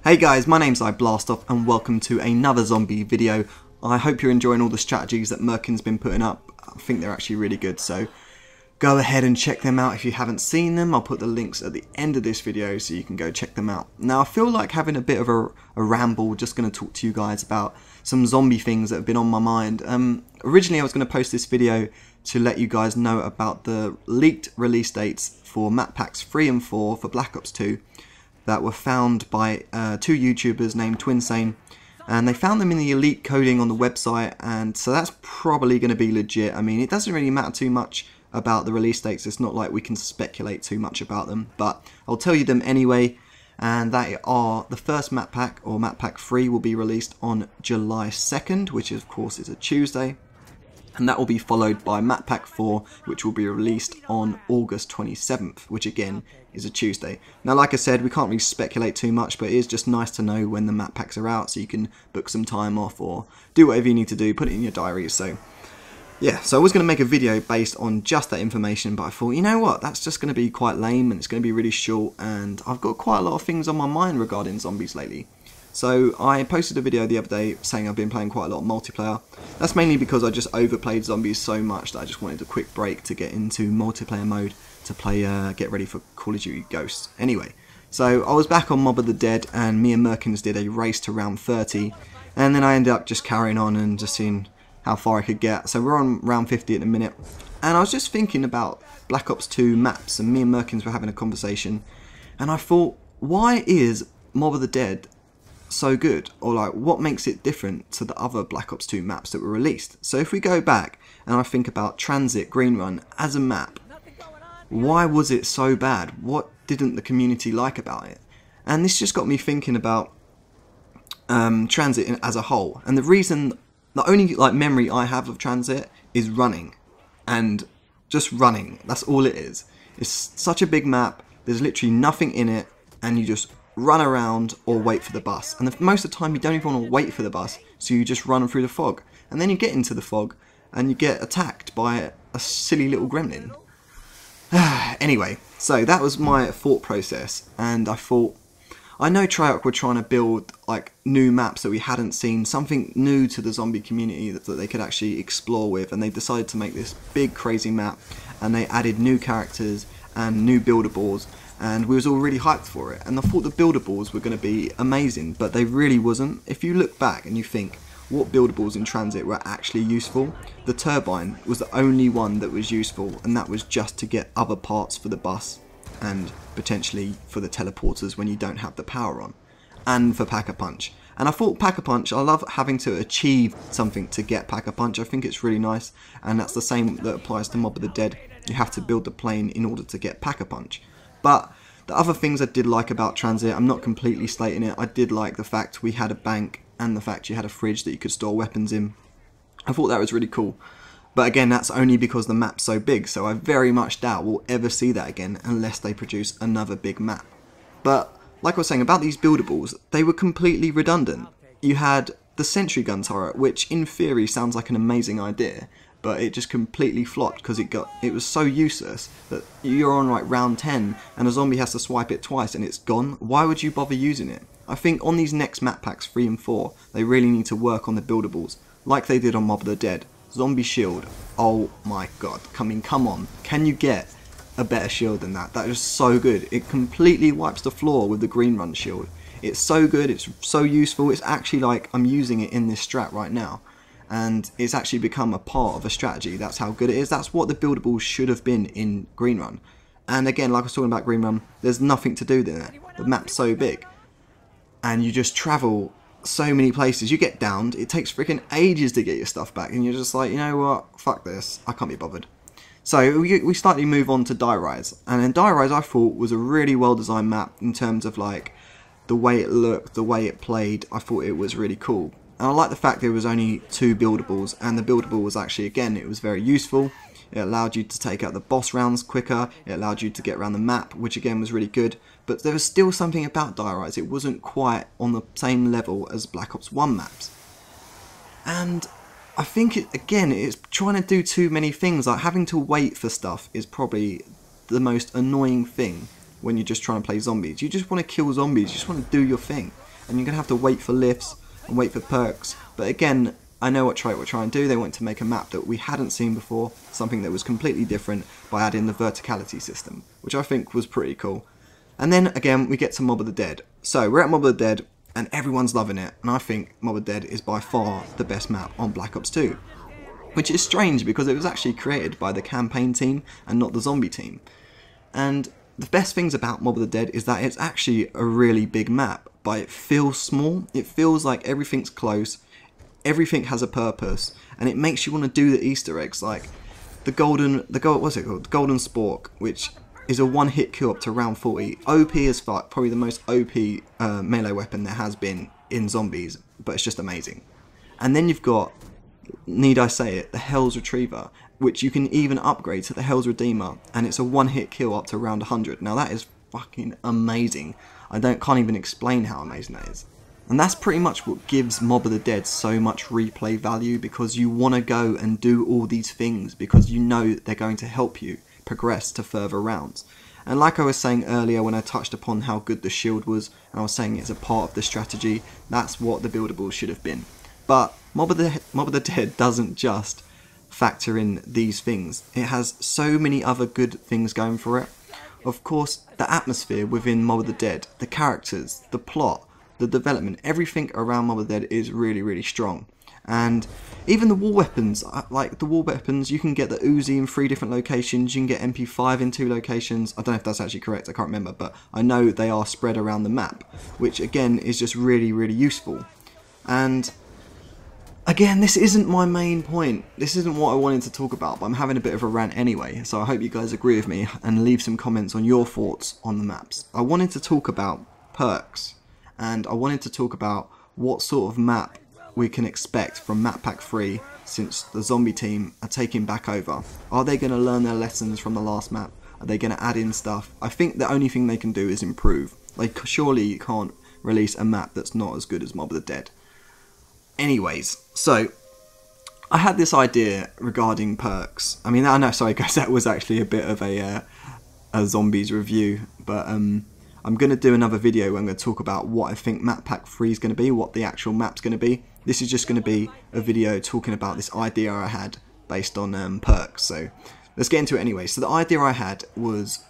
Hey guys, my name's iBlastoff and welcome to another zombie video. I hope you're enjoying all the strategies that Merkin's been putting up. I think they're actually really good, so go ahead and check them out if you haven't seen them. I'll put the links at the end of this video so you can go check them out. Now I feel like having a bit of a ramble, just going to talk to you guys about some zombie things that have been on my mind. Originally I was going to post this video to let you guys know about the leaked release dates for map packs 3 and 4 for Black Ops 2 that were found by two YouTubers named Twinsane, and they found them in the elite coding on the website, and so that's probably going to be legit. I mean, it doesn't really matter too much about the release dates. It's not like we can speculate too much about them, but I'll tell you them anyway. And they are the first map pack, or map pack 3, will be released on July 2nd, which of course is a Tuesday. And that will be followed by map pack 4, which will be released on August 27th, which again is a Tuesday. Now, like I said, we can't really speculate too much, but it is just nice to know when the map packs are out, so you can book some time off or do whatever you need to do, put it in your diaries. So yeah, so I was going to make a video based on just that information, but I thought, you know what, that's just going to be quite lame and it's going to be really short, and I've got quite a lot of things on my mind regarding zombies lately. So I posted a video the other day saying I've been playing quite a lot of multiplayer. That's mainly because I just overplayed zombies so much that I just wanted a quick break to get into multiplayer mode to play, get ready for Call of Duty Ghosts. Anyway, so I was back on Mob of the Dead and me and Merkins did a race to round 30, and then I ended up just carrying on and just seeing how far I could get. So we're on round 50 at the minute, and I was just thinking about Black Ops 2 maps, and me and Merkins were having a conversation, and I thought, why is Mob of the Dead so good? Or like, what makes it different to the other Black Ops 2 maps that were released? So if we go back and I think about Transit Green Run as a map, why was it so bad? What didn't the community like about it? And this just got me thinking about Transit as a whole. And the reason, the only like memory I have of Transit is running, and just running. That's all it is. It's such a big map, there's literally nothing in it, and you just run around or wait for the bus. And most of the time you don't even want to wait for the bus, so you just run through the fog. And then you get into the fog and you get attacked by a silly little gremlin. Anyway, so that was my thought process, and I thought, I know Treyarch were trying to build like new maps that we hadn't seen, something new to the zombie community that they could actually explore with, and they decided to make this big crazy map, and they added new characters and new buildables, and we was all really hyped for it, and I thought the buildables were going to be amazing, but they really wasn't. If you look back and you think what buildables in Transit were actually useful, the turbine was the only one that was useful, and that was just to get other parts for the bus and potentially for the teleporters when you don't have the power on, and for Pack-a-Punch. And I thought Pack-a-Punch, I love having to achieve something to get Pack-a-Punch. I think it's really nice, and that's the same that applies to Mob of the Dead. You have to build the plane in order to get Pack-a-Punch. But the other things I did like about Transit, I'm not completely slating it. I did like the fact we had a bank and the fact you had a fridge that you could store weapons in. I thought that was really cool. But again, that's only because the map's so big, so I very much doubt we'll ever see that again unless they produce another big map. But like I was saying about these buildables, they were completely redundant. You had the sentry gun turret, which in theory sounds like an amazing idea, but it just completely flopped because it was so useless that you're on like round 10 and a zombie has to swipe it twice and it's gone. Why would you bother using it? I think on these next map packs 3 and 4, they really need to work on the buildables like they did on Mob of the Dead. Zombie shield, oh my god, come on, can you get a better shield than that? That is so good. It completely wipes the floor with the green run shield. It's so good, it's so useful, it's actually like I'm using it in this strat right now. And it's actually become a part of a strategy. That's how good it is. That's what the buildables should have been in Green Run. And again, like I was talking about Green Run, there's nothing to do there. The map's so big. And you just travel so many places. You get downed, it takes freaking ages to get your stuff back. And you're just like, you know what, fuck this, I can't be bothered. So we slightly move on to Die Rise. And then Die Rise I thought was a really well designed map in terms of like the way it looked, the way it played. I thought it was really cool. And I like the fact there was only 2 buildables, and the buildable was actually, again, it was very useful. It allowed you to take out the boss rounds quicker, it allowed you to get around the map, which again was really good. But there was still something about Die Rise, it wasn't quite on the same level as Black Ops 1 maps. And I think, again, it's trying to do too many things, like having to wait for stuff is probably the most annoying thing when you're just trying to play zombies. You just want to kill zombies, you just want to do your thing. and you're going to have to wait for lifts and wait for perks. But again, I know what Trite were trying to do. They wanted to make a map that we hadn't seen before, something that was completely different by adding the verticality system, which I think was pretty cool. And then again, we get to Mob of the Dead. So we're at Mob of the Dead, and everyone's loving it, and I think Mob of the Dead is by far the best map on Black Ops 2. Which is strange because it was actually created by the campaign team and not the zombie team. And the best things about Mob of the Dead is that it's actually a really big map, but it feels small. It feels like everything's close, everything has a purpose, and it makes you want to do the Easter eggs, like the golden spork, which is a one-hit kill up to round 40. OP as fuck, probably the most OP melee weapon there has been in zombies, but it's just amazing. And then you've got, need I say it, the Hell's Retriever, which you can even upgrade to the Hell's Redeemer, and it's a one-hit kill up to round 100. Now that is fucking amazing. I can't even explain how amazing that is. And that's pretty much what gives Mob of the Dead so much replay value, because you want to go and do all these things because you know they're going to help you progress to further rounds. And like I was saying earlier when I touched upon how good the shield was, and I was saying it's a part of the strategy, that's what the buildables should have been. But Mob of the Dead doesn't just factor in these things. It has so many other good things going for it. Of course, the atmosphere within Mob of the Dead, the characters, the plot, the development, everything around Mob of the Dead is really, really strong. And even the wall weapons, like the wall weapons, you can get the Uzi in 3 different locations, you can get MP5 in 2 locations. I don't know if that's actually correct, I can't remember, but I know they are spread around the map, which again is just really, really useful. And again, this isn't my main point, this isn't what I wanted to talk about, but I'm having a bit of a rant anyway, so I hope you guys agree with me and leave some comments on your thoughts on the maps. I wanted to talk about perks, and I wanted to talk about what sort of map we can expect from Map Pack 3 since the zombie team are taking back over. Are they going to learn their lessons from the last map? Are they going to add in stuff? I think the only thing they can do is improve. Like, surely you can't release a map that's not as good as Mob of the Dead. Anyways, so I had this idea regarding perks. I mean, I know, sorry guys, that was actually a bit of a zombies review, but I'm going to do another video where I'm going to talk about what I think Map Pack 3 is going to be, what the actual map's going to be. This is just going to be a video talking about this idea I had based on perks. So let's get into it anyway. So the idea I had was,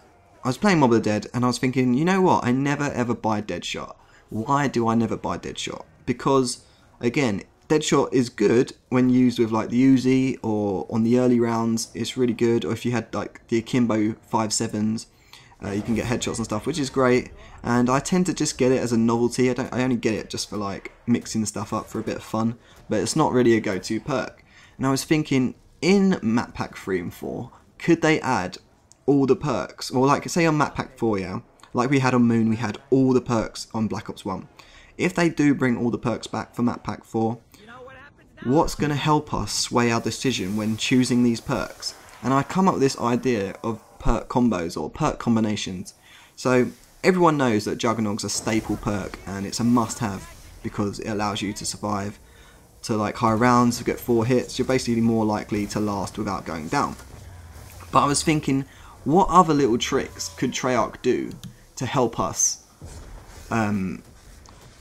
I was playing Mob of the Dead and I was thinking, you know what, I never ever buy Deadshot. Why do I never buy Deadshot? Because, again, Deadshot is good when used with like the Uzi or on the early rounds, it's really good. Or if you had like the Akimbo 5.7s, you can get headshots and stuff, which is great. And I tend to just get it as a novelty. I only get it just for like mixing stuff up for a bit of fun, but it's not really a go-to perk. And I was thinking, in Map Pack 3 and 4, could they add all the perks? Or like, say on Map Pack 4, yeah, like we had on Moon, we had all the perks on Black Ops 1. If they do bring all the perks back for Map Pack 4, what's going to help us sway our decision when choosing these perks? And I come up with this idea of perk combos or perk combinations. So everyone knows that Juggernaut's a staple perk and it's a must-have because it allows you to survive to like high rounds, to get 4 hits. You're basically more likely to last without going down. But I was thinking, what other little tricks could Treyarch do to help us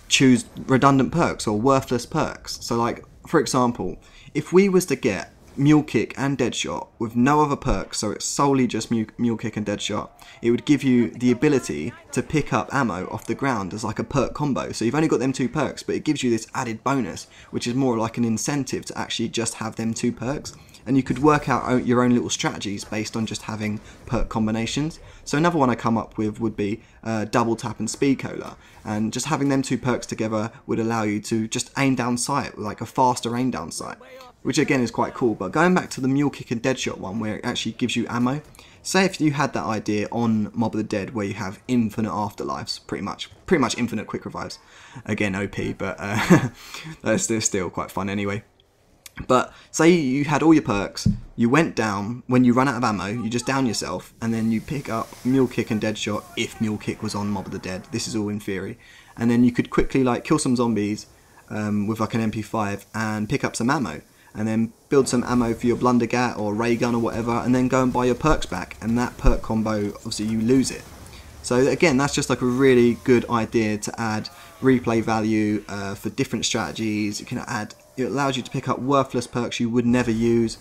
choose redundant perks or worthless perks? So like, for example, if we was to get Mule Kick and Deadshot with no other perks, so it's solely just Mule Kick and Deadshot, it would give you the ability to pick up ammo off the ground as like a perk combo. So you've only got them 2 perks, but it gives you this added bonus, which is more like an incentive to actually just have them 2 perks. And you could work out your own little strategies based on just having perk combinations. So another one I come up with would be Double Tap and Speed Cola, and just having them 2 perks together would allow you to just aim down sight, like a faster aim down sight, which again is quite cool. But going back to the Mule Kick and Deadshot one, where it actually gives you ammo, say if you had that idea on Mob of the Dead where you have infinite afterlives, pretty much infinite quick revives, again OP, but they're still quite fun anyway. But say you had all your perks, you went down, when you run out of ammo, you just down yourself, and then you pick up Mule Kick and Deadshot, if Mule Kick was on Mob of the Dead, this is all in theory, and then you could quickly like kill some zombies with like an MP5 and pick up some ammo, and then build some ammo for your Blundergat or Ray Gun or whatever, and then go and buy your perks back, and that perk combo, obviously you lose it. So again, that's just like a really good idea to add replay value for different strategies. It allows you to pick up worthless perks you would never use.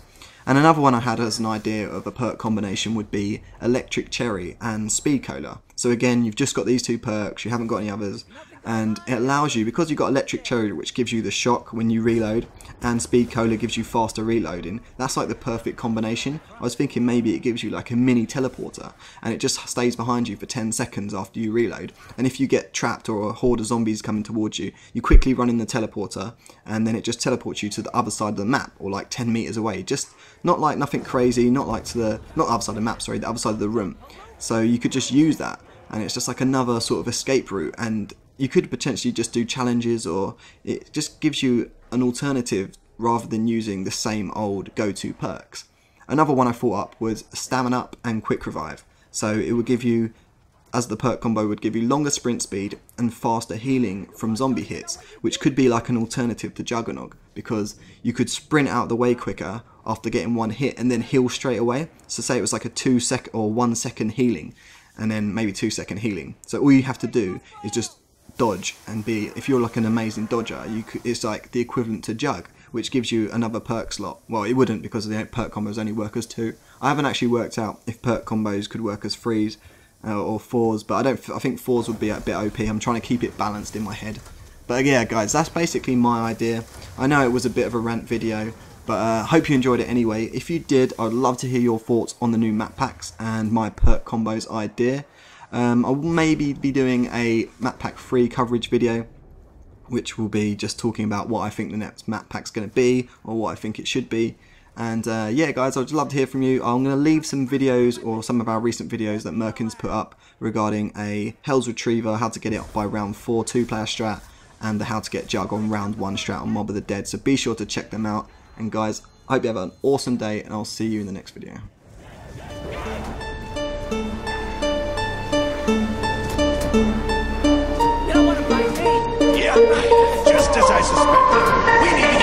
And another one I had as an idea of a perk combination would be Electric Cherry and Speed Cola. So again, you've just got these 2 perks, you haven't got any others, and it allows you, because you've got Electric Cherry, which gives you the shock when you reload, and Speed Cola gives you faster reloading. That's like the perfect combination. I was thinking maybe it gives you like a mini teleporter, and it just stays behind you for 10 seconds after you reload. And if you get trapped or a horde of zombies coming towards you, you quickly run in the teleporter, and then it just teleports you to the other side of the map, or like 10 meters away. Just not like nothing crazy, not like to the, not the other side of the map, sorry, the other side of the room. So you could just use that, and it's just like another sort of escape route, and you could potentially just do challenges, or it just gives you an alternative rather than using the same old go-to perks. Another one I thought up was Stamina Up and Quick Revive. So it would give you, as the perk combo would give you longer sprint speed and faster healing from zombie hits, which could be like an alternative to Juggernog, because you could sprint out the way quicker after getting 1 hit and then heal straight away. So say it was like a 2 second or 1 second healing, and then maybe 2 second healing. So all you have to do is just dodge and be, if you're like an amazing dodger, it's like the equivalent to Jug, which gives you another perk slot. Well, it wouldn't, because the perk combos only work as 2. I haven't actually worked out if perk combos could work as 3s or 4s, but I think 4s would be a bit OP. I'm trying to keep it balanced in my head. But yeah, guys, that's basically my idea. I know it was a bit of a rant video, but I hope you enjoyed it anyway. If you did, I'd love to hear your thoughts on the new map packs and my perk combos idea. I'll maybe be doing a map pack 3 coverage video, which will be just talking about what I think the next map pack's going to be, or what I think it should be. And yeah, guys, I'd love to hear from you. I'm going to leave some videos, or some of our recent videos that Merkin's put up regarding a Hell's Retriever, how to get it up by round 4 2-player strat, and the how to get Jug on round 1 strat on Mob of the Dead. So be sure to check them out. And guys, I hope you have an awesome day, and I'll see you in the next video. You don't want to fight me? Yeah, just as I suspected. We need